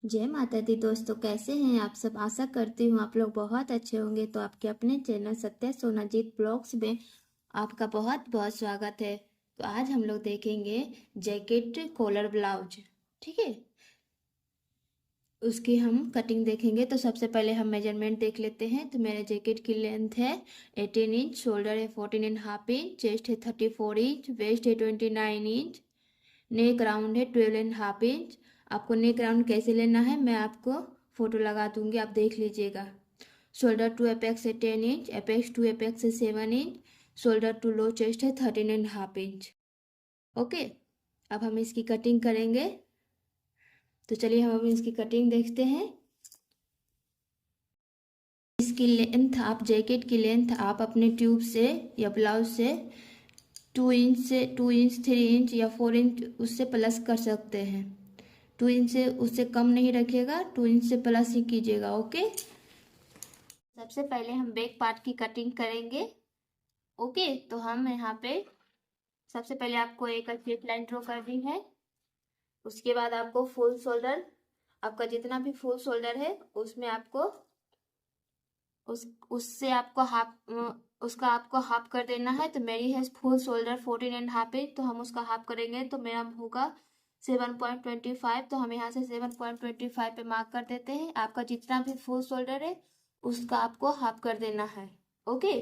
जय माता दी दोस्तों, कैसे हैं आप सब। आशा करती हूँ आप लोग बहुत अच्छे होंगे। तो आपके अपने चैनल सत्या सोनाजीत ब्लॉग्स में आपका बहुत बहुत स्वागत है। तो आज हम लोग देखेंगे जैकेट कॉलर ब्लाउज। ठीक है, उसकी हम कटिंग देखेंगे। तो सबसे पहले हम मेजरमेंट देख लेते हैं। तो मेरे जैकेट की लेंथ है 18 इंच, शोल्डर है 14.5 इंच, चेस्ट है 34 इंच, वेस्ट है 29 इंच, नेक राउंड है 12.5 इंच। आपको नेक राउंड कैसे लेना है मैं आपको फोटो लगा दूंगी, आप देख लीजिएगा। शोल्डर टू एपेक्स है 10 इंच, एपेक्स टू एपेक्स है 7 inch, shoulder to low chest है 13.5 इंच। ओके, अब हम इसकी कटिंग करेंगे। तो चलिए हम अब इसकी कटिंग देखते हैं। इसकी लेंथ, आप जैकेट की लेंथ आप अपने ट्यूब से या ब्लाउज से 2 इंच 3 इंच या 4 इंच उससे प्लस कर सकते हैं। 2 इंच से उससे कम नहीं रखिएगा, 2 इंच से प्लस ही कीजिएगा। ओके, सबसे पहले हम बैक पार्ट की कटिंग करेंगे। ओके, तो हम यहाँ पे सबसे पहले आपको एक स्ट्रेट लाइन ड्रॉ करनी है। उसके बाद आपको फुल शोल्डर, आपका जितना भी फुल शोल्डर है उसमें आपको उससे आपको उसका आपको हाफ कर देना है। तो मेरी है फुल शोल्डर 14.5 इंच, तो हम उसका हाफ करेंगे तो मेरा होगा 7.25। तो हम यहाँ से 7.25 पे मार्क कर देते हैं। आपका जितना भी फुल शोल्डर है उसका आपको हाफ कर देना है। ओके,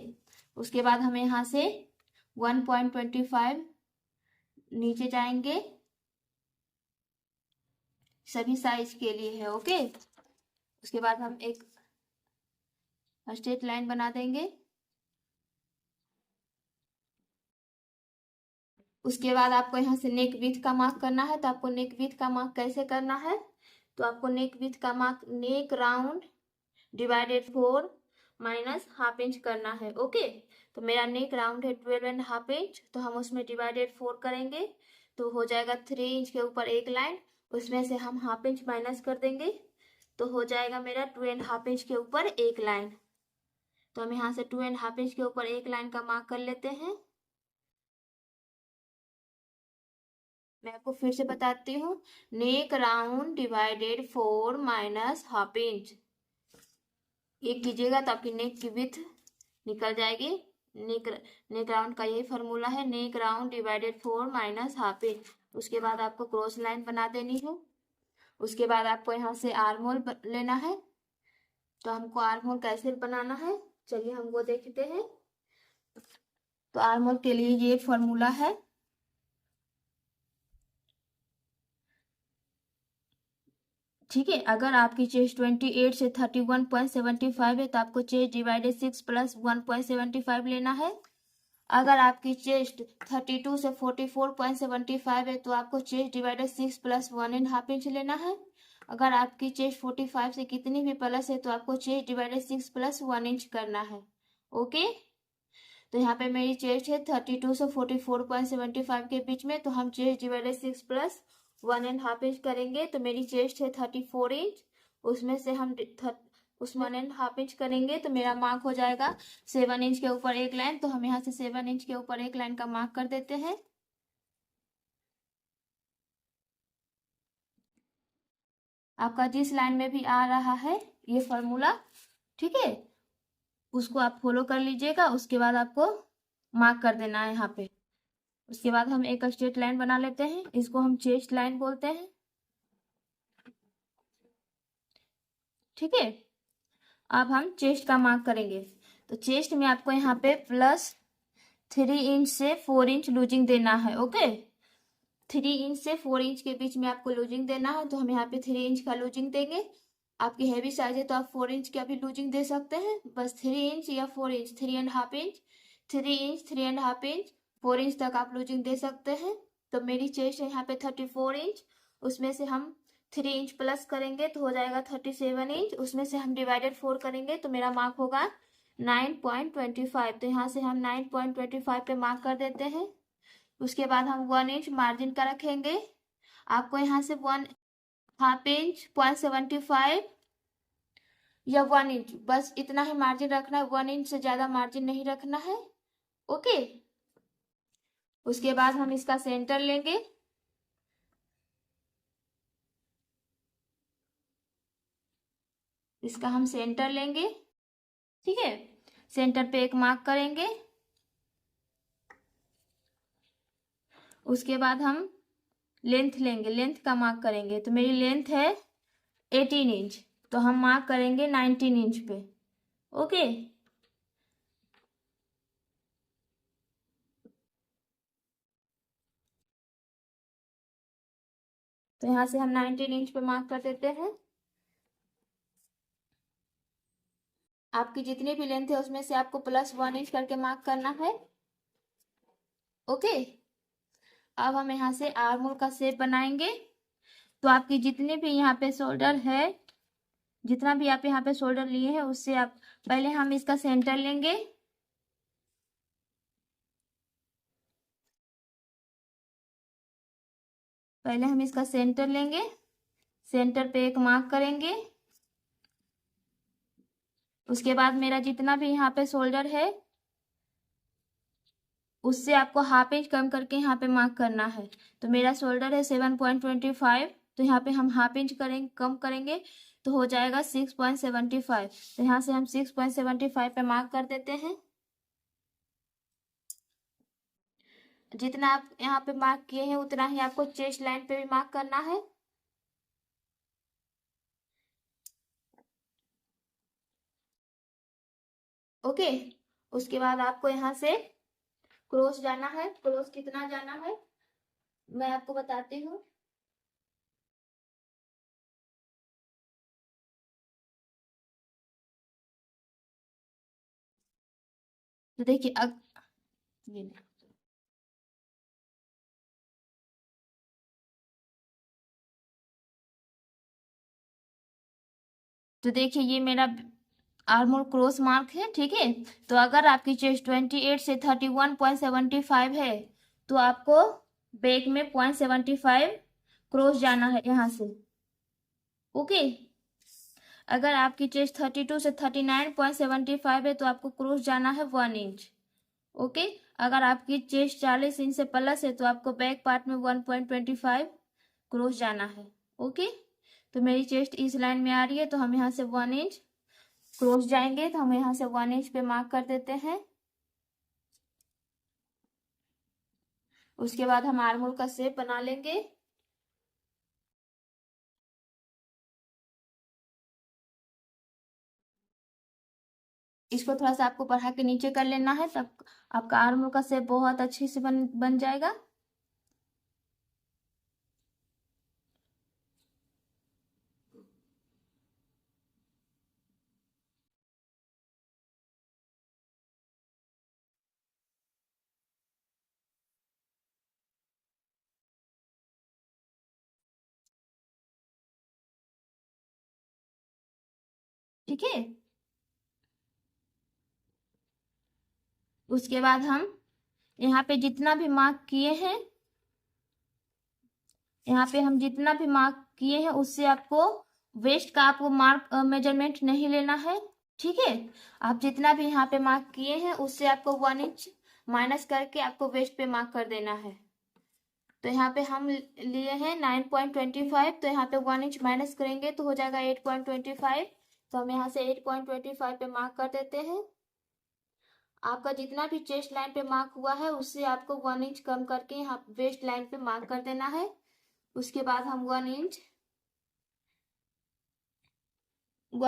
उसके बाद हम यहाँ से 1.25 नीचे जाएंगे, सभी साइज के लिए है। ओके, उसके बाद हम एक स्ट्रेट लाइन बना देंगे। उसके बाद आपको यहाँ से नेक विड्थ का मार्क करना है। तो आपको नेक विड्थ का मार्क कैसे करना है, तो आपको नेक विड्थ का mark neck round divided 4 minus half inch करना है। ओके, तो मेरा नेक राउंड है 12.5 इंच, तो हम उसमें डिवाइडेड 4 करेंगे तो हो जाएगा 3 इंच के ऊपर एक लाइन, उसमें से हम हाफ इंच माइनस कर देंगे तो हो जाएगा मेरा 2.5 इंच के ऊपर एक लाइन। तो हम यहाँ से 2.5 इंच के ऊपर एक लाइन का मार्क कर लेते हैं। मैं आपको फिर से बताती हूँ, neck round divided 4 minus half inch, ये कीजिएगा तो आपकी नेक की विड्थ निकल जाएगी। नेक नेक राउंड का यही फॉर्मूला है, neck round divided 4 minus half inch. उसके बाद आपको क्रॉस लाइन बना देनी है। उसके बाद आपको यहाँ से आर्म होल लेना है। तो हमको आर्म होल कैसे बनाना है चलिए हम वो देखते हैं। तो आर्म होल के लिए ये फॉर्मूला है। ठीक है, अगर आपकी चेस्ट 28 से 31.75 है तो आपको चेस्ट डिवाइडेड 6 प्लस 1.75 लेना है। अगर आपकी चेस्ट 32 से 44.75 है तो आपको चेस्ट डिवाइडेड 6 प्लस 1.5 इंच लेना है। अगर आपकी चेस्ट 45 से कितनी भी प्लस है तो आपको चेस्ट डिवाइडेड 6 प्लस 1 इंच करना है। ओके, तो यहाँ पे मेरी चेस्ट है 32 से 44.75 के बीच में, तो हम चेस्ट डिवाइडेड 6 प्लस 1.5 इंच करेंगे तो मेरी चेस्ट है 34 इंच। उसमें से हम उस 1.5 इंच करेंगे तो मेरा मार्क हो जाएगा 7 इंच के ऊपर एक लाइन। तो हम यहाँ से 7 इंच के ऊपर एक लाइन का मार्क कर देते हैं। आपका जिस लाइन में भी आ रहा है ये फॉर्मूला, ठीक है, उसको आप फॉलो कर लीजिएगा। उसके बाद आपको मार्क कर देना है यहाँ पे। उसके बाद हम एक स्ट्रेट लाइन बना लेते हैं, इसको हम चेस्ट लाइन बोलते हैं। ठीक है, अब हम चेस्ट का मार्क करेंगे। तो चेस्ट में आपको यहाँ पे +3 इंच से 4 इंच लूजिंग देना है। ओके, 3 इंच से 4 इंच के बीच में आपको लूजिंग देना है। तो हम यहाँ पे 3 इंच का लूजिंग देंगे। आपकी हैवी साइज है तो आप 4 इंच का भी लूजिंग दे सकते हैं। बस 3 इंच या 4 inch, 3.5 inch, 3 inch, 3.5 inch, 4 inch तक आप लूजिंग दे सकते हैं। तो मेरी चेस्ट है यहाँ पे 34 इंच, उसमें से हम 3 इंच प्लस करेंगे तो हो जाएगा 37 इंच। उसमें से हम डिवाइडेड 4 करेंगे तो मेरा मार्क होगा 9.25। तो यहाँ से हम 9.25 पे मार्क कर देते हैं। उसके बाद हम 1 इंच मार्जिन का रखेंगे। आपको यहाँ से 1/2 इंच, 0.75 या 1 इंच, बस इतना ही मार्जिन रखना है। 1 इंच से ज्यादा मार्जिन नहीं रखना है। ओके, उसके बाद हम इसका सेंटर लेंगे। इसका हम सेंटर लेंगे, ठीक है। सेंटर पे एक मार्क करेंगे। उसके बाद हम लेंथ लेंगे, लेंथ का मार्क करेंगे। तो मेरी लेंथ है 18 इंच, तो हम मार्क करेंगे 19 इंच पे, ओके। तो यहाँ से हम 19 इंच पे मार्क कर देते हैं। आपकी जितनी भी लेंथ है उसमें से आपको +1 इंच करके मार्क करना है, ओके। अब हम यहाँ से आर्म होल का शेप बनाएंगे। तो आपकी जितने भी यहाँ पे शोल्डर है, जितना भी आप यहाँ पे शोल्डर लिए हैं उससे आप पहले हम इसका सेंटर लेंगे। पहले हम इसका सेंटर लेंगे, सेंटर पे एक मार्क करेंगे। उसके बाद मेरा जितना भी यहाँ पे शोल्डर है उससे आपको हाफ इंच कम करके यहाँ पे मार्क करना है। तो मेरा शोल्डर है 7.25, तो यहाँ पे हम हाफ इंच करेंगे, कम करेंगे तो हो जाएगा 6.75। तो यहाँ से हम 6.75 पे मार्क कर देते हैं। जितना आप यहाँ पे मार्क किए हैं उतना ही आपको चेस्ट लाइन पे भी मार्क करना है, ओके। उसके बाद आपको यहाँ से क्रॉस जाना है। क्रॉस कितना जाना है मैं आपको बताती हूँ। तो देखिए ये तो देखिए ये मेरा आर्म होल क्रॉस मार्क है, ठीक है। तो अगर आपकी चेस्ट 28 से 31.75 है तो आपको बैक में 0.75 क्रॉस जाना है यहाँ से, ओके। अगर आपकी चेस्ट 32 से 39.75 है तो आपको क्रॉस जाना है 1 इंच, ओके। अगर आपकी चेस्ट 40 इंच से प्लस है तो आपको बैक पार्ट में 1.25 क्रॉस जाना है, ओके। तो मेरी चेस्ट इस लाइन में आ रही है तो हम यहाँ से 1 इंच क्रॉस जाएंगे। तो हम यहाँ से 1 इंच पे मार्क कर देते हैं। उसके बाद हम आर्म होल का शेप बना लेंगे। इसको थोड़ा सा आपको बढ़ा के नीचे कर लेना है, तब आपका आर्म होल का शेप बहुत अच्छे से बन जाएगा। ठीक है। उसके बाद हम यहाँ पे जितना भी मार्क किए हैं, यहाँ पे हम जितना भी मार्क किए हैं उससे आपको वेस्ट का आपको मार्क मेजरमेंट नहीं लेना है, ठीक है। आप जितना भी यहाँ पे मार्क किए हैं उससे आपको 1 इंच माइनस करके आपको वेस्ट पे मार्क कर देना है। तो यहाँ पे हम लिए हैं 9.25, तो यहाँ पे 1 इंच माइनस करेंगे तो हो जाएगा 8.25। तो हम यहाँ से 8.25 पे मार्क कर देते हैं। आपका जितना भी चेस्ट लाइन पे मार्क हुआ है उससे आपको 1 इंच कम करके यहाँ वेस्ट लाइन पे मार्क कर देना है। उसके बाद हम 1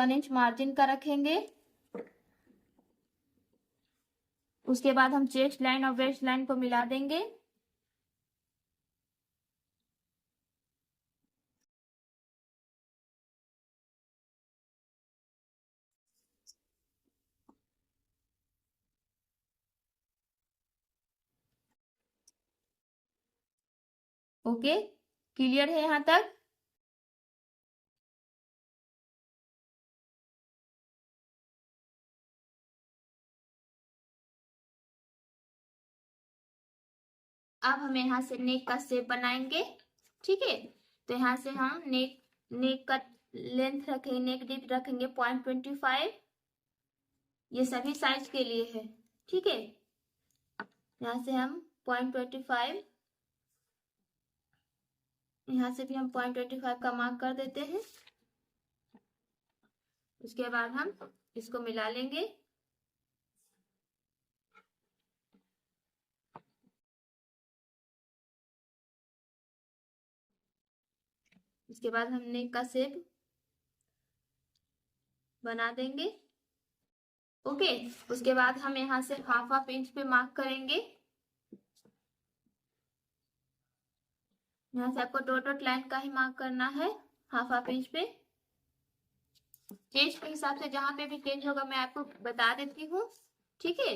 इंच मार्जिन का रखेंगे। उसके बाद हम चेस्ट लाइन और वेस्ट लाइन को मिला देंगे। ओके, क्लियर है यहाँ तक। अब हम यहाँ से नेक का शेप बनाएंगे, ठीक है। तो यहाँ से हम नेक का लेंथ रखेंगे, नेक डीप रखेंगे 0.25। ये सभी साइज के लिए है, ठीक है। यहाँ से हम 0.25, यहाँ से भी हम 0.25 का मार्क कर देते हैं। उसके बाद हम इसको मिला लेंगे। इसके बाद हम नेक का शेप बना देंगे। ओके, उसके बाद हम यहाँ से हाफ इंच पे मार्क करेंगे। यहाँ से आपको डॉट लाइन का ही मार्क करना है हाफ इंच पे। चेस्ट के हिसाब से जहां पे भी चेंज होगा मैं आपको बता देती हूँ, ठीक है।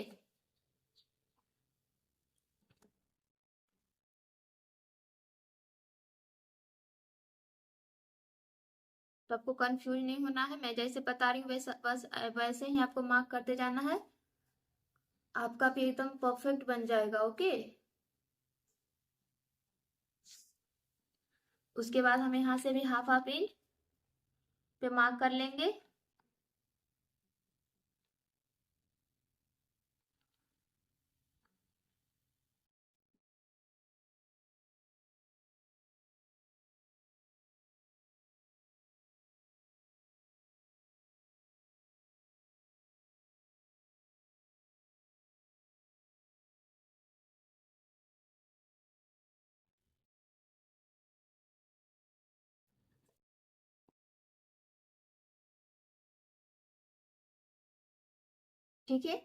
तो आपको कंफ्यूज नहीं होना है, मैं जैसे बता रही हूँ वैसा बस वैसे ही आपको मार्क करते जाना है, आपका भी एकदम परफेक्ट बन जाएगा। ओके, उसके बाद हम यहाँ से भी हाफ इंच पे मार्क कर लेंगे। ठीक है,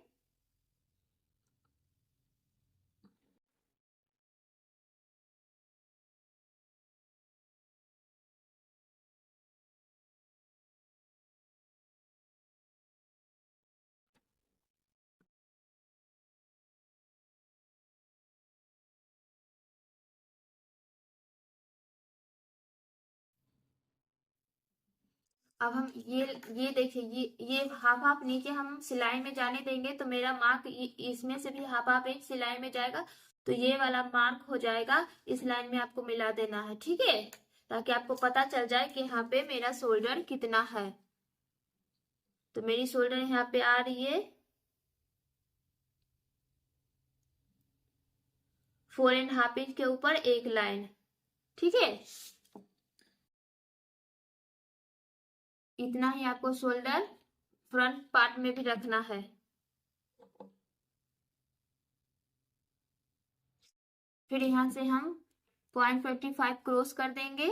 अब हम ये देखिए, ये हाफ नीचे हम सिलाई में जाने देंगे तो मेरा मार्क इसमें से भी हाफ इंच सिलाई में जाएगा, तो ये वाला मार्क हो जाएगा, इस लाइन में आपको मिला देना है, ठीक है, ताकि आपको पता चल जाए कि यहाँ पे मेरा शोल्डर कितना है। तो मेरी शोल्डर यहाँ पे आ रही है 4.5 इंच के ऊपर एक लाइन, ठीक है। इतना ही आपको शोल्डर फ्रंट पार्ट में भी रखना है। फिर यहाँ से हम 0.25 क्रॉस कर देंगे।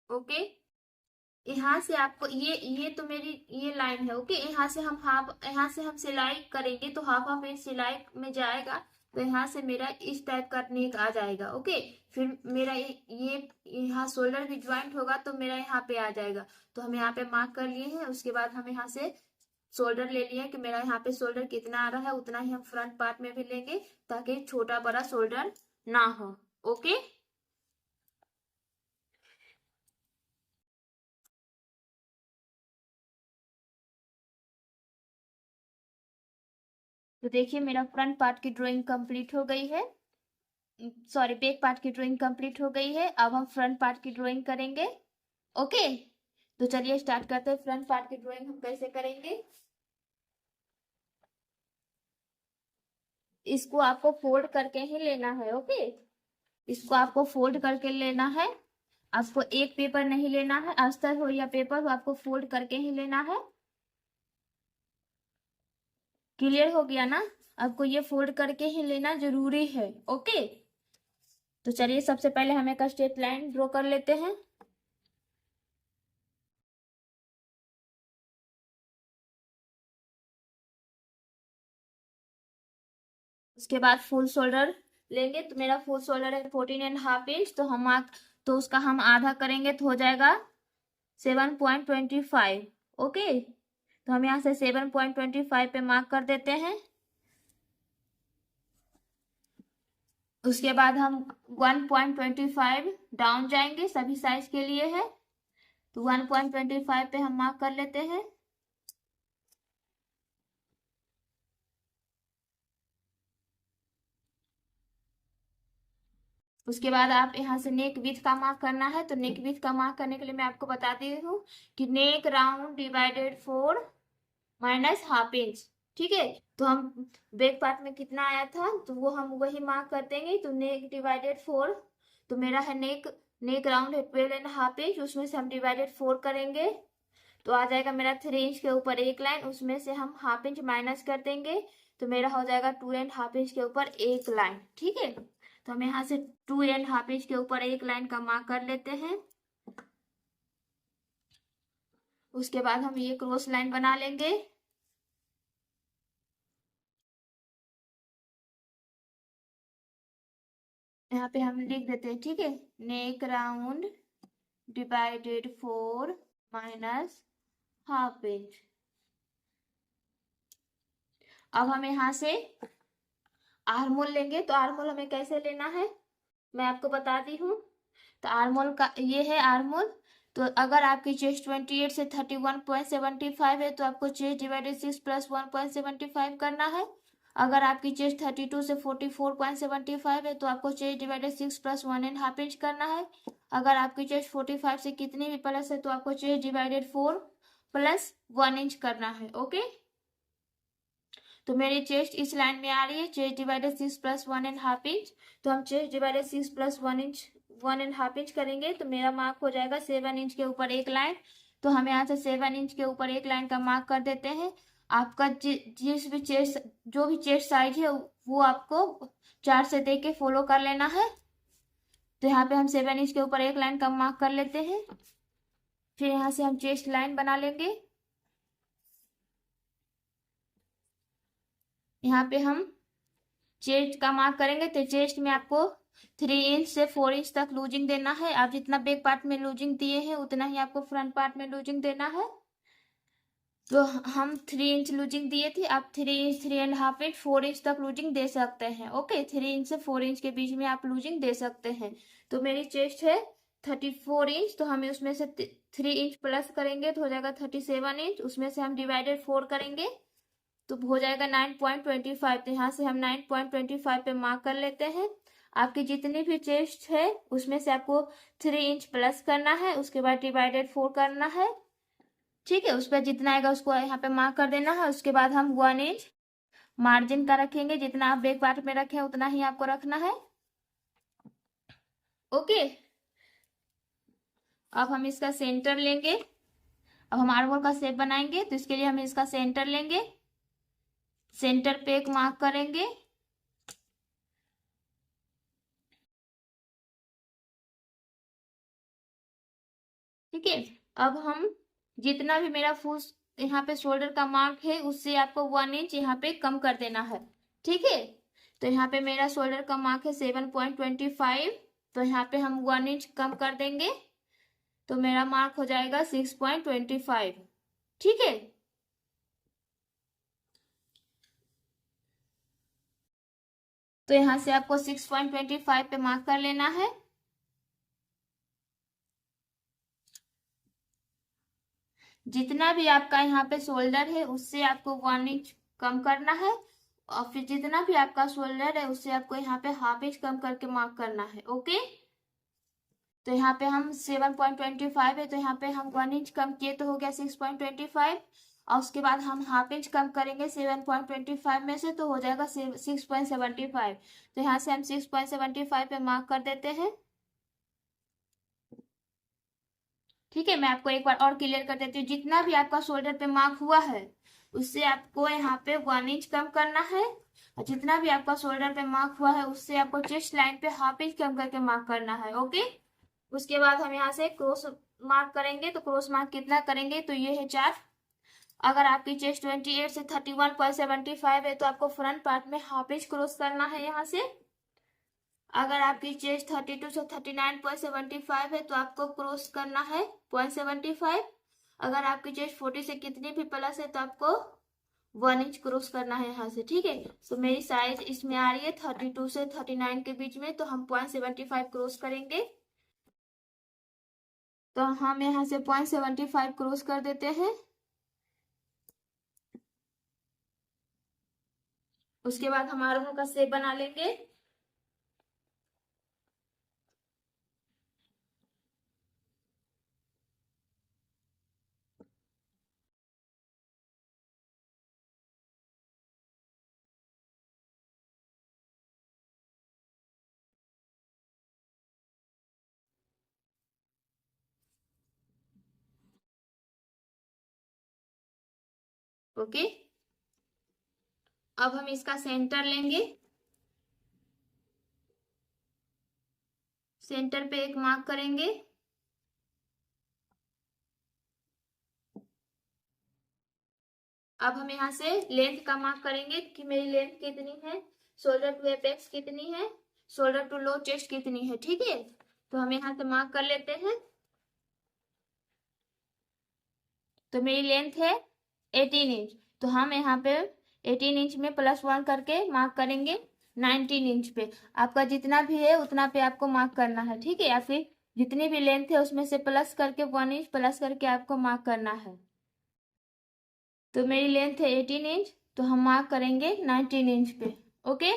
ओके, यहाँ से आपको ये तो मेरी ये लाइन है। ओके, यहाँ से हम सिलाई करेंगे तो हाफ इंच सिलाई में जाएगा, तो यहाँ से मेरा इस टाइप का नेक आ जाएगा। ओके, फिर मेरा ये यहाँ शोल्डर भी ज्वाइंट होगा तो मेरा यहाँ पे आ जाएगा, तो हम यहाँ पे मार्क कर लिए हैं। उसके बाद हम यहाँ से शोल्डर ले लिए कि मेरा यहाँ पे शोल्डर कितना आ रहा है उतना ही हम फ्रंट पार्ट में भी लेंगे, ताकि छोटा बड़ा शोल्डर ना हो। ओके, तो देखिए मेरा फ्रंट पार्ट की ड्राइंग कंप्लीट हो गई है, सॉरी बैक पार्ट की ड्राइंग कंप्लीट हो गई है। अब हम फ्रंट पार्ट की ड्राइंग करेंगे। ओके, तो चलिए स्टार्ट करते हैं। फ्रंट पार्ट की ड्राइंग हम कैसे करेंगे, इसको आपको फोल्ड करके ही लेना है। ओके, इसको आपको फोल्ड करके लेना है, आपको एक पेपर नहीं लेना है, अस्तर हो या पेपर हो, आपको फोल्ड करके ही लेना है। क्लियर हो गया ना, आपको ये फोल्ड करके ही लेना जरूरी है। ओके, तो चलिए सबसे पहले हम एक स्ट्रेट लाइन ड्रॉ कर लेते हैं। उसके बाद फुल शोल्डर लेंगे, तो मेरा फुल शोल्डर है 14.5 इंच, तो उसका हम आधा करेंगे तो हो जाएगा 7.25। ओके, तो हम यहाँ से 7.25 पे मार्क कर देते हैं। उसके बाद हम 1.25 डाउन जाएंगे, सभी साइज के लिए है, तो 1.25 पे हम मार्क कर लेते हैं। उसके बाद आप यहाँ से नेक विथ का मार्क करना है, तो नेक विथ का मार्क करने के लिए मैं आपको बताती हूँ कि neck round divided 4 minus half inch. ठीक है, तो हम बैक पार्ट में कितना आया था तो वो हम वही मार्क कर देंगे। तो नेक डिवाइडेड 4, तो मेरा है नेक, नेक राउंड है 12.5 इंच, उसमें से हम डिवाइडेड 4 करेंगे तो आ जाएगा मेरा 3 इंच के ऊपर एक लाइन, उसमें से हम हाफ इंच माइनस कर देंगे तो मेरा हो जाएगा 2.5 इंच के ऊपर एक लाइन। ठीक है, तो हम यहाँ से 2.5 इंच के ऊपर एक लाइन का मार्क कर लेते हैं। उसके बाद हम ये क्रॉस लाइन बना लेंगे। यहाँ पे हम लिख देते हैं। ठीक है, neck round divided 4 minus half inch. अब हम यहाँ से आर्मोल लेंगे, तो आर्मोल हमें कैसे लेना है मैं आपको बताती हूँ। तो आर्मोल का ये है आर्मोल। तो अगर आपकी चेस्ट 28 से 31.75 है तो आपको चेस्ट डिवाइडेड 6 प्लस 1.75 करना है। अगर आपकी चेस्ट 32 से 44.75 है तो आपको चेस्ट डिवाइडेड 6 प्लस 1.5 इंच करना है। अगर आपकी चेस्ट 45 से कितनी भी प्लस है तो आपको चेस्ट डिवाइडेड 4 प्लस 1 इंच करना है। ओके, तो मेरी चेस्ट इस लाइन में आ रही है, चेस्ट डिवाइडेड 6 प्लस 1.5 इंच। तो हम chest divided 6 plus 1 inch 1.5 inch करेंगे तो मेरा मार्क हो जाएगा 7 इंच के ऊपर एक लाइन। तो हम यहाँ से 7 इंच के ऊपर एक लाइन का मार्क कर देते हैं। आपका जिस भी चेस्ट, जो भी चेस्ट साइज है वो आपको चार्ट से देख के फॉलो कर लेना है। तो यहाँ पे हम 7 इंच के ऊपर एक लाइन का मार्क कर लेते हैं। फिर यहाँ से हम चेस्ट लाइन बना लेंगे। यहाँ पे हम चेस्ट का मार्क करेंगे तो चेस्ट में आपको 3 इंच से 4 इंच तक लूजिंग देना है। आप जितना बैक पार्ट में लूजिंग दिए हैं उतना ही आपको फ्रंट पार्ट में लूजिंग देना है। तो हम 3 इंच लूजिंग दिए थे, आप 3 इंच 3.5 इंच 4 इंच तक लूजिंग दे सकते हैं। ओके, 3 इंच से 4 इंच के बीच में आप लूजिंग दे सकते हैं। तो मेरी चेस्ट है 34 इंच, तो हमें उसमें से 3 इंच प्लस करेंगे तो हो जाएगा 37 इंच। उसमें से हम डिवाइडेड 4 करेंगे तो हो जाएगा 9.25। तो यहाँ से हम 9.25 पे मार्क कर लेते हैं। आपकी जितनी भी चेस्ट है उसमें से आपको 3 इंच प्लस करना है, उसके बाद डिवाइडेड 4 करना है। ठीक है, उस पर जितना आएगा उसको यहाँ पे मार्क कर देना है। उसके बाद हम 1 इंच मार्जिन का रखेंगे, जितना आप बैक पार्ट में रखे उतना ही आपको रखना है। ओके, अब हम इसका सेंटर लेंगे। अब हम आर्मोल का शेप बनाएंगे तो इसके लिए हम इसका सेंटर लेंगे, सेंटर पे एक मार्क करेंगे। ठीक है, अब हम जितना भी मेरा फुल यहाँ पे शोल्डर का मार्क है उससे आपको 1 इंच यहाँ पे कम कर देना है। ठीक है, तो यहाँ पे मेरा शोल्डर का मार्क है 7.25, तो यहाँ पे हम 1 इंच कम कर देंगे तो मेरा मार्क हो जाएगा 6.25। ठीक है, तो यहाँ से आपको 6.25 पे मार्क कर लेना है। जितना भी आपका यहाँ पे शोल्डर है उससे आपको 1 इंच कम करना है, और फिर जितना भी आपका शोल्डर है उससे आपको यहाँ पे हाफ इंच कम करके मार्क करना है। ओके, तो यहाँ पे हम 7.25 है तो यहाँ पे हम 1 इंच कम किए तो हो गया 6.25, और उसके बाद हम हाफ इंच कम करेंगे 7.25 में से तो हो जाएगा 6.75। तो यहाँ से हम 6.75 पे मार्क कर देते हैं। ठीक है, मैं आपको एक बार और क्लियर कर देती हूँ। जितना भी आपका शोल्डर पे मार्क हुआ है उससे आपको यहाँ पे 1 इंच कम करना है, और जितना भी आपका शोल्डर पे मार्क हुआ है उससे आपको चेस्ट लाइन पे हाफ इंच कम करके मार्क करना है। ओके, उसके बाद हम यहाँ से क्रॉस मार्क करेंगे। तो क्रॉस मार्क कितना करेंगे तो ये है 4। अगर आपकी चेस्ट 28 से 31.75 है तो आपको फ्रंट पार्ट में हाफ इंच क्रॉस करना है यहाँ से। अगर आपकी चेस्ट 32 से 39.75 है तो आपको क्रॉस करना है 0.75। अगर आपकी चेस्ट 40 से कितनी भी प्लस है तो आपको 1 इंच क्रॉस करना है यहाँ से। ठीक है, तो मेरी साइज इसमें आ रही है 32 से 39 के बीच में, तो हम 0.75 क्रॉस करेंगे। तो हम यहाँ से 0.75 क्रॉस कर देते हैं। उसके बाद हम आर्मोल का शेप बना लेंगे। ओके, अब हम इसका सेंटर लेंगे, सेंटर पे एक मार्क करेंगे। अब हम यहाँ से लेंथ का मार्क करेंगे कि मेरी लेंथ कितनी है, शोल्डर टू एपेक्स कितनी है, शोल्डर टू लो चेस्ट कितनी है। ठीक है, तो हम यहाँ से मार्क कर लेते हैं। तो मेरी लेंथ है 18 इंच, तो हम यहाँ पे 18 इंच में +1 करके मार्क करेंगे 19 इंच पे। आपका जितना भी है उतना पे आपको मार्क करना है। ठीक है, आपकी जितनी भी लेंथ है उसमें से प्लस करके 1 इंच प्लस करके आपको मार्क करना है। तो मेरी लेंथ है 18 इंच, तो हम मार्क करेंगे 19 इंच पे। ओके,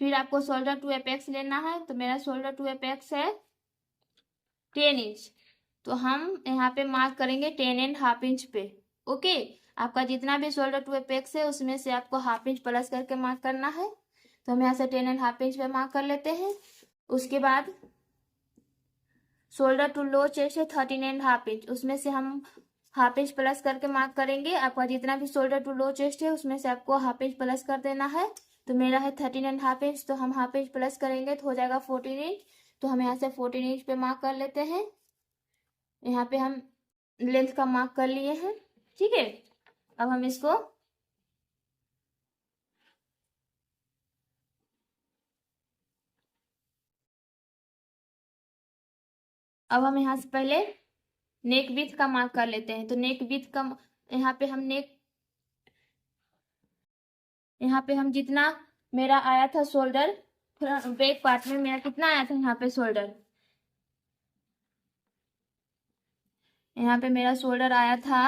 फिर आपको शोल्डर टू एपेक्स लेना है। तो मेरा शोल्डर टू एपेक्स है 10 इंच, तो हम यहाँ पे मार्क करेंगे 10.5 इंच पे। ओके, आपका जितना भी शोल्डर टू एपेक्स है उसमें से आपको हाफ इंच प्लस करके मार्क करना है। तो हम यहाँ से 10.5 इंच पे मार्क कर लेते हैं। उसके बाद शोल्डर टू लो चेस्ट है 13.5 इंच, उसमें से हम हाफ इंच प्लस करके मार्क करेंगे। आपका जितना भी शोल्डर टू लो चेस्ट है उसमें से आपको हाफ इंच प्लस कर देना है। तो मेरा है 13.5 इंच, तो हम हाफ इंच प्लस करेंगे तो हो जाएगा 14 इंच। तो हम यहाँ से 14 इंच पे मार्क कर लेते हैं। यहाँ पे हम लेंथ का मार्क कर लिए हैं। ठीक है, अब हम इसको अब हम यहाँ से पहले नेक विड्थ का मार्क कर लेते हैं। तो नेक विड्थ का यहाँ पे हम यहाँ पे हम जितना मेरा आया था शोल्डर बैक पार्ट में मेरा कितना आया था यहाँ पे शोल्डर, यहाँ पे मेरा शोल्डर आया था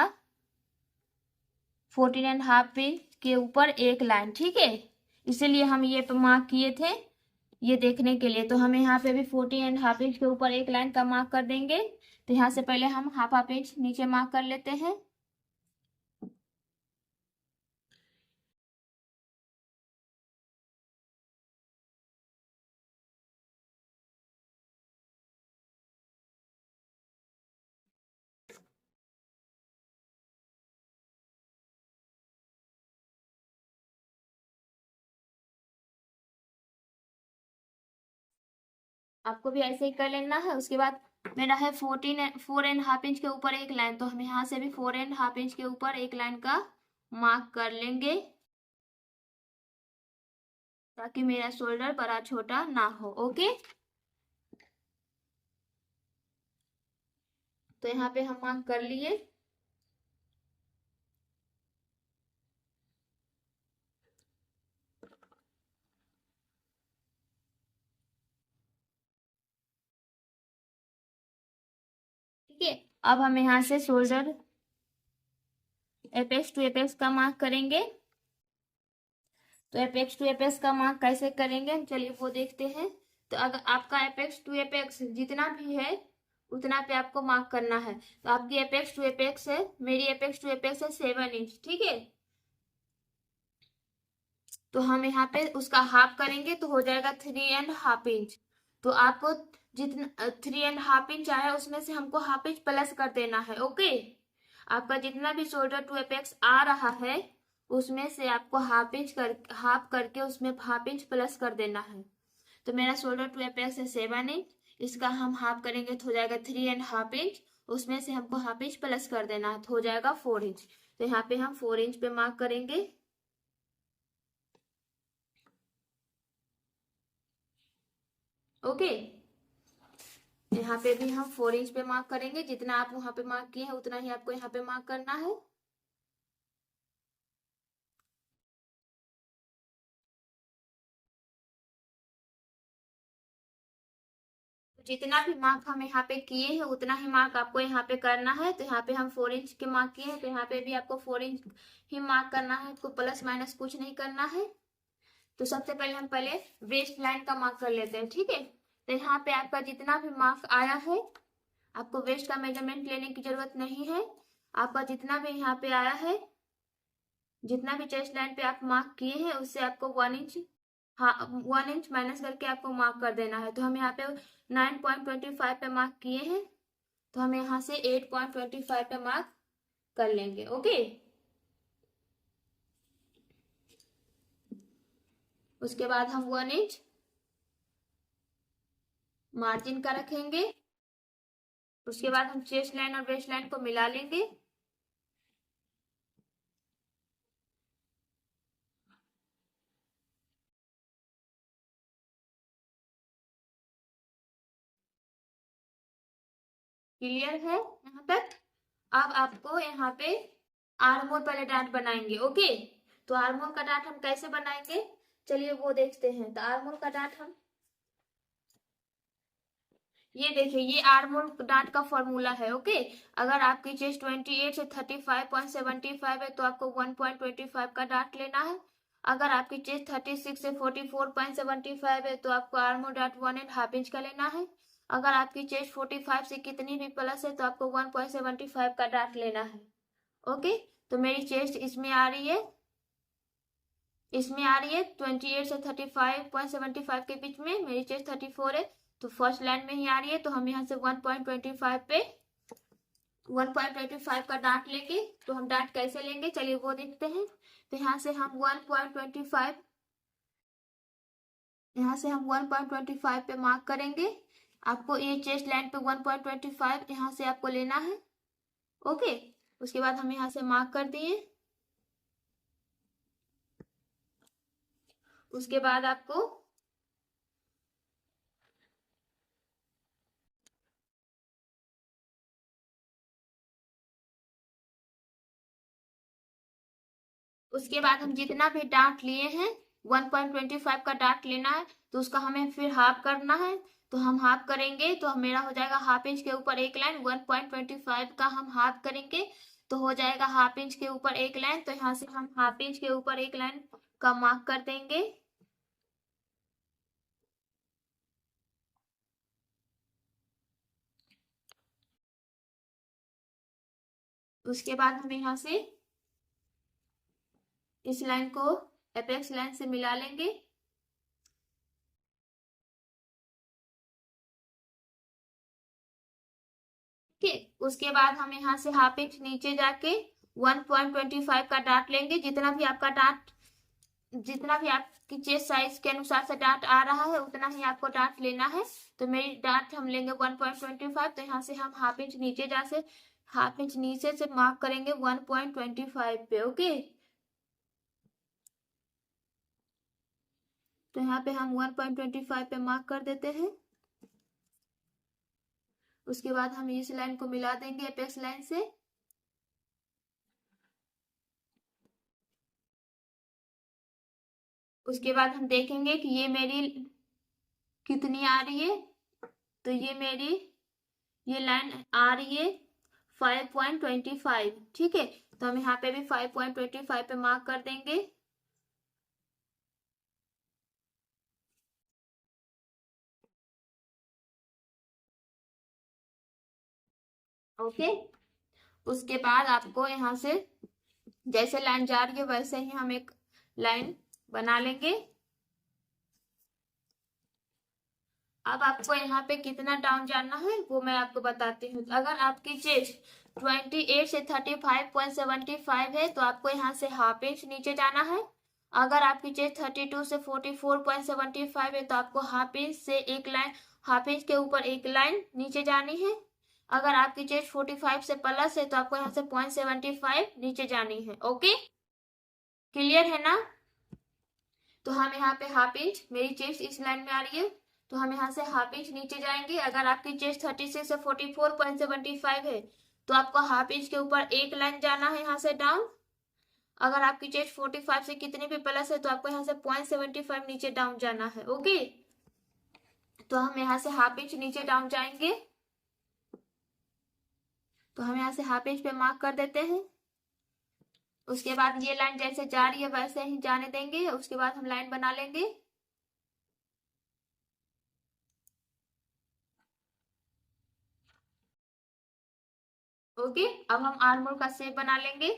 14.5 इंच के ऊपर एक लाइन। ठीक है, इसीलिए हम ये मार्क किए थे ये देखने के लिए। तो हम यहाँ पे भी 14.5 इंच के ऊपर एक लाइन का मार्क कर देंगे। तो यहाँ से पहले हम हाफ इंच नीचे मार्क कर लेते हैं। आपको भी ऐसे ही कर लेना है। उसके बाद मेरा है 4.5 इंच के ऊपर एक लाइन, तो हम यहाँ से भी 4.5 इंच के ऊपर एक लाइन का मार्क कर लेंगे ताकि मेरा शोल्डर बड़ा छोटा ना हो। ओके, तो यहाँ पे हम मार्क कर लिए। ठीक है, अब हम यहाँ से शोल्डर एपेक्स टू एपेक्स का मार्क करेंगे। तो एपेक्स टू एपेक्स का मार्क कैसे करेंगे, चलिए वो देखते हैं। तो अगर आपका एपेक्स टू एपेक्स जितना भी है उतना पे आपको मार्क करना है। तो आपकी एपेक्स टू एपेक्स है, मेरी एपेक्स टू एपेक्स है 7 इंच। ठीक है, तो हम यहाँ पे उसका हाफ करेंगे तो हो जाएगा 3.5 इंच। तो आपको जितना 3.5 इंच आया उसमें से हमको हाफ इंच प्लस कर देना है। ओके, आपका जितना भी शोल्डर टू एपेक्स आ रहा है उसमें से आपको हाफ करके उसमें हाफ इंच प्लस कर देना है। तो मेरा शोल्डर टू एपेक्स है 7 इंच, इसका हम हाफ करेंगे तो हो जाएगा 3.5 इंच, उसमें से हमको हाफ इंच प्लस कर देना है तो हो जाएगा 4 इंच। तो यहाँ पे हम 4 इंच पे मार्क करेंगे। ओके, यहाँ पे भी हम 4 इंच पे मार्क करेंगे। जितना आप वहां पे मार्क किए हैं उतना ही आपको यहाँ पे मार्क करना है। जितना भी मार्क हम यहाँ पे किए हैं उतना ही मार्क आपको यहाँ पे करना है। तो यहाँ पे हम 4 इंच के मार्क किए हैं तो यहाँ पे भी आपको 4 इंच ही मार्क करना है, आपको प्लस माइनस कुछ नहीं करना है। तो सबसे पहले हम वेस्ट लाइन का मार्क कर लेते हैं। ठीक है, तो यहाँ पे आपका जितना भी मार्क आया है आपको वेस्ट का मेजरमेंट लेने की जरूरत नहीं है। आपका जितना भी यहाँ पे आया है, जितना भी चेस्ट लाइन पे आप मार्क किए हैं उससे आपको 1 इंच, हाँ 1 इंच माइनस करके आपको मार्क कर देना है। तो हम यहाँ पे 9.25 पे मार्क किए हैं, तो हम यहाँ से 8.25 पे मार्क कर लेंगे। ओके, उसके बाद हम 1 इंच मार्जिन का रखेंगे। उसके बाद हम चेस्ट लाइन और वेस्ट लाइन को मिला लेंगे। क्लियर है यहाँ तक? अब आपको यहाँ पे आर्म होल पहले डार्ट बनाएंगे। ओके, तो आर्म होल का डार्ट हम कैसे बनाएंगे, चलिए वो देखते हैं। तो आर्म होल का डार्ट हम, ये देखिए, ये आर्म होल डार्ट का फॉर्मूला है। ओके, अगर आपकी चेस्ट 28 से 35.75 है तो आपको 1.25 का डार्ट लेना है। अगर आपकी चेस्ट 36 से 44.75 है तो आपको आर्म होल डार्ट 1.5 इंच का लेना है। अगर आपकी चेस्ट 45 से कितनी भी प्लस है तो आपको 1.75 का डार्ट लेना है। ओके, तो मेरी चेस्ट इसमें आ रही है, 28 से 35.75 के बीच में, मेरी चेस्ट 34 है, तो फर्स्ट लाइन में ही आ रही है। तो हम यहाँ से 1.25 पे 1.25 का डार्ट लेंगे। तो हम डार्ट कैसे लेंगे, चलिए वो देखते हैं। तो यहाँ से हम 1.25, यहाँ से हम 1.25 पे मार्क करेंगे। आपको ये चेस्ट लाइन पे 1.25 यहाँ से आपको लेना है। ओके, उसके बाद हम यहाँ से मार्क कर दिए। उसके बाद आपको उसके बाद हम जितना भी डार्ट लिए हैं 1.25 का डार्ट लेना है, तो उसका हमें फिर हाफ करना है। तो हम हाफ करेंगे तो मेरा हो जाएगा हाफ इंच के ऊपर एक लाइन, 1.25 का हम हाफ करेंगे तो हो जाएगा हाफ इंच के ऊपर एक लाइन। तो यहाँ से हम हाफ इंच के ऊपर एक लाइन का मार्क कर देंगे। उसके बाद हम यहाँ से इस लाइन को एपेक्स लाइन से मिला लेंगे। ठीक, उसके बाद हम यहाँ से हाफ इंच नीचे जाके 1.25 का डार्ट लेंगे। जितना भी आपकी चेस्ट साइज के अनुसार से डार्ट आ रहा है उतना ही आपको डार्ट लेना है। तो मेरी डार्ट हम लेंगे 1.25। तो यहाँ से हम हाफ इंच नीचे से मार्क करेंगे 1.25 पे। ओके, तो यहाँ पे हम 1.25 पे मार्क कर देते हैं। उसके बाद हम इस लाइन को मिला देंगे एपेक्स लाइन से। उसके बाद हम देखेंगे कि ये मेरी कितनी आ रही है। तो ये लाइन आ रही है 5.25। ठीक है, तो हम यहाँ पे भी 5.25 पे मार्क कर देंगे। ओके, उसके बाद आपको यहाँ से जैसे लाइन जा रही है वैसे ही हम एक लाइन बना लेंगे। अब आपको यहाँ पे कितना डाउन जाना है वो मैं आपको बताती हूँ। अगर आपकी चेस्ट 28 से 35.75 है तो आपको यहाँ से हाफ इंच नीचे जाना है। अगर आपकी चेस्ट 32 से 44.75 है तो आपको हाफ इंच के ऊपर एक लाइन नीचे जानी है। अगर आपकी चेस्ट 45 से प्लस है तो आपको यहाँ से 0.75 नीचे जानी है। ओके, क्लियर है ना? तो हम यहाँ पे हाफ इंच, मेरी चेस्ट इस लाइन में आ रही है तो हम यहाँ से हाफ इंच नीचे जाएंगे। अगर आपकी चेस्ट 36 से 44.75 है तो आपको हाफ इंच के ऊपर एक लाइन जाना है यहाँ से डाउन। अगर आपकी चेस्ट 45 से कितनी भी प्लस है तो आपको यहाँ से 0.75 नीचे डाउन जाना है। ओके, तो हम यहाँ से हाफ इंच नीचे डाउन जाएंगे। तो हम यहाँ से हाफ इंच पे मार्क कर देते हैं। उसके बाद ये लाइन जैसे जा रही है वैसे ही जाने देंगे। उसके बाद हम लाइन बना लेंगे। ओके, अब हम आर्मोर का शेप बना लेंगे।